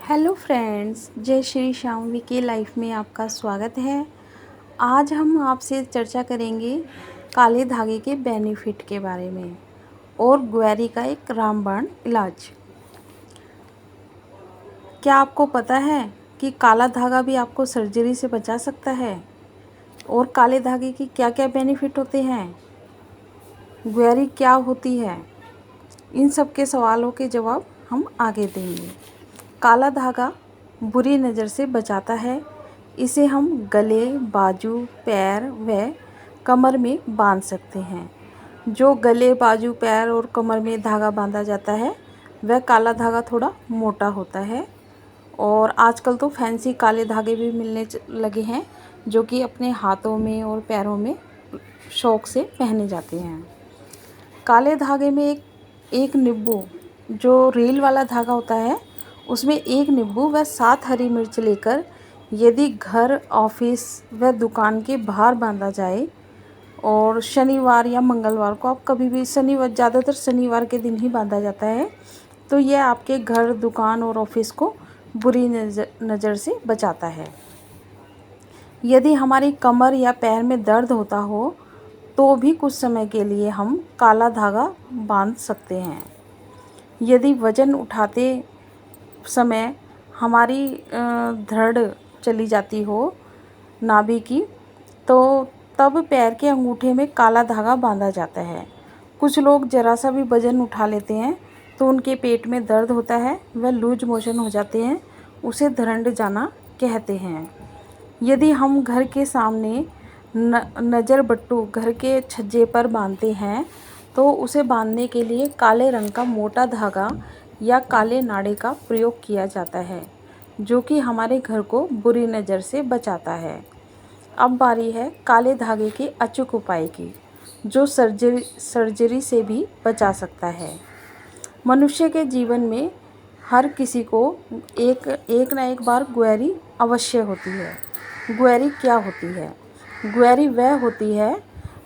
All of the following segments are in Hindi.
हेलो फ्रेंड्स, जय श्री शामवी की लाइफ में आपका स्वागत है। आज हम आपसे चर्चा करेंगे काले धागे के बेनिफिट के बारे में और ग्वेरी का एक रामबाण इलाज। क्या आपको पता है कि काला धागा भी आपको सर्जरी से बचा सकता है और काले धागे की क्या क्या बेनिफिट होते हैं, ग्वेरी क्या होती है? इन सब के सवालों के जवाब हम आगे देंगे। काला धागा बुरी नज़र से बचाता है। इसे हम गले, बाजू, पैर व कमर में बांध सकते हैं। जो गले, बाजू, पैर और कमर में धागा बांधा जाता है वह काला धागा थोड़ा मोटा होता है और आजकल तो फैंसी काले धागे भी मिलने लगे हैं जो कि अपने हाथों में और पैरों में शौक से पहने जाते हैं। काले धागे में एक नींबू, जो रील वाला धागा होता है, उसमें एक नींबू व 7 हरी मिर्च लेकर यदि घर, ऑफिस व दुकान के बाहर बांधा जाए और शनिवार या मंगलवार को, आप कभी भी शनिवार, ज़्यादातर शनिवार के दिन ही बांधा जाता है, तो यह आपके घर, दुकान और ऑफिस को बुरी नज़र से बचाता है। यदि हमारी कमर या पैर में दर्द होता हो तो भी कुछ समय के लिए हम काला धागा बांध सकते हैं। यदि वज़न उठाते समय हमारी धड़ चली जाती हो नाभि की, तो तब पैर के अंगूठे में काला धागा बांधा जाता है। कुछ लोग ज़रा सा भी वज़न उठा लेते हैं तो उनके पेट में दर्द होता है, वह लूज मोशन हो जाते हैं, उसे धरंड जाना कहते हैं। यदि हम घर के सामने नज़र बट्टू घर के छज्जे पर बांधते हैं तो उसे बांधने के लिए काले रंग का मोटा धागा या काले नाड़े का प्रयोग किया जाता है, जो कि हमारे घर को बुरी नज़र से बचाता है। अब बारी है काले धागे के अचूक उपाय की, जो सर्जरी से भी बचा सकता है। मनुष्य के जीवन में हर किसी को एक ना एक बार ग्वेरी अवश्य होती है। ग्वेरी क्या होती है? ग्वेरी वह होती है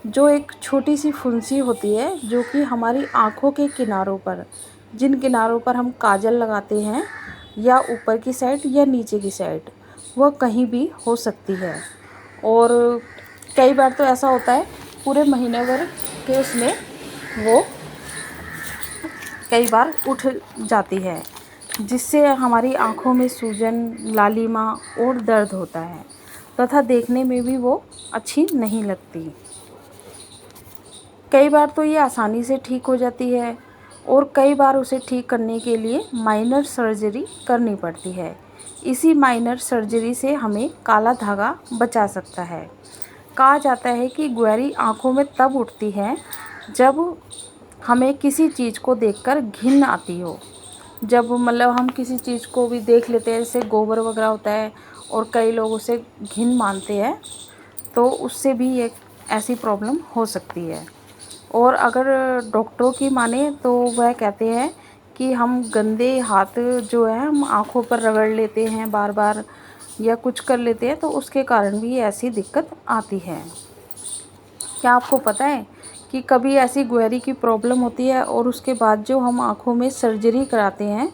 जो एक छोटी सी फुंसी होती है, जो कि हमारी आँखों के किनारों पर, जिन किनारों पर हम काजल लगाते हैं, या ऊपर की साइड या नीचे की साइड, वह कहीं भी हो सकती है। और कई बार तो ऐसा होता है पूरे महीने भर के उसमें वो कई बार उठ जाती है, जिससे हमारी आँखों में सूजन, लालिमा और दर्द होता है तथा देखने में भी वो अच्छी नहीं लगती। कई बार तो ये आसानी से ठीक हो जाती है और कई बार उसे ठीक करने के लिए माइनर सर्जरी करनी पड़ती है। इसी माइनर सर्जरी से हमें काला धागा बचा सकता है। कहा जाता है कि ग्वेरी आँखों में तब उठती है जब हमें किसी चीज़ को देखकर घिन आती हो। जब हम किसी चीज़ को भी देख लेते हैं, जैसे गोबर वगैरह होता है और कई लोग उसे घिन मानते हैं, तो उससे भी एक ऐसी प्रॉब्लम हो सकती है। और अगर डॉक्टरों की माने तो वह कहते हैं कि हम गंदे हाथ जो है हम आँखों पर रगड़ लेते हैं बार बार या कुछ कर लेते हैं, तो उसके कारण भी ऐसी दिक्कत आती है। क्या आपको पता है कि कभी ऐसी ग्वेरी की प्रॉब्लम होती है और उसके बाद जो हम आँखों में सर्जरी कराते हैं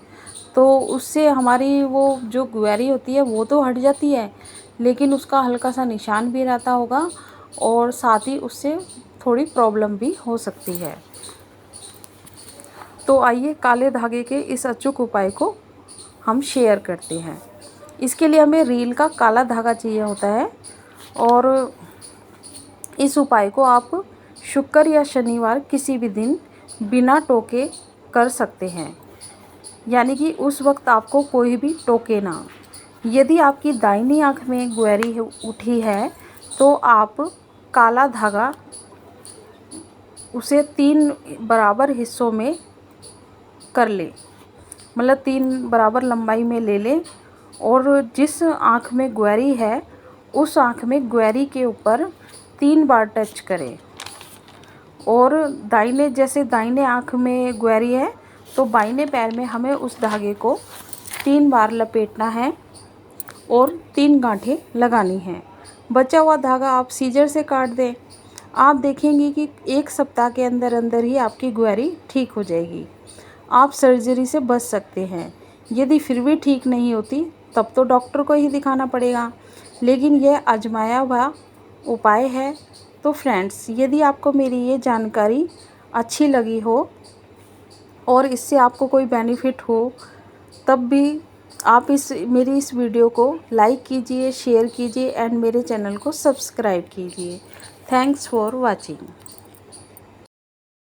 तो उससे हमारी वो जो ग्वेरी होती है वो तो हट जाती है, लेकिन उसका हल्का सा निशान भी रहता होगा और साथ ही उससे थोड़ी प्रॉब्लम भी हो सकती है। तो आइए काले धागे के इस अचूक उपाय को हम शेयर करते हैं। इसके लिए हमें रील का काला धागा चाहिए होता है और इस उपाय को आप शुक्र या शनिवार किसी भी दिन बिना टोके कर सकते हैं, यानी कि उस वक्त आपको कोई भी टोके ना। यदि आपकी दाहिनी आँख में ग्वेरी उठी है तो आप काला धागा उसे 3 बराबर हिस्सों में कर ले, 3 बराबर लंबाई में ले लें और जिस आँख में ग्वेरी है उस आँख में ग्वेरी के ऊपर 3 बार टच करें। और जैसे दाहिने आँख में ग्वेरी है तो बाइने पैर में हमें उस धागे को 3 बार लपेटना है और 3 गांठें लगानी हैं। बचा हुआ धागा आप सीजर से काट दें। आप देखेंगे कि 1 सप्ताह के अंदर अंदर ही आपकी ग्वेरी ठीक हो जाएगी। आप सर्जरी से बच सकते हैं। यदि फिर भी ठीक नहीं होती तब तो डॉक्टर को ही दिखाना पड़ेगा, लेकिन यह आजमाया हुआ उपाय है। तो फ्रेंड्स, यदि आपको मेरी ये जानकारी अच्छी लगी हो और इससे आपको कोई बेनिफिट हो, तब भी आप मेरी इस वीडियो को लाइक कीजिए, शेयर कीजिए एंड मेरे चैनल को सब्सक्राइब कीजिए। Thanks for watching.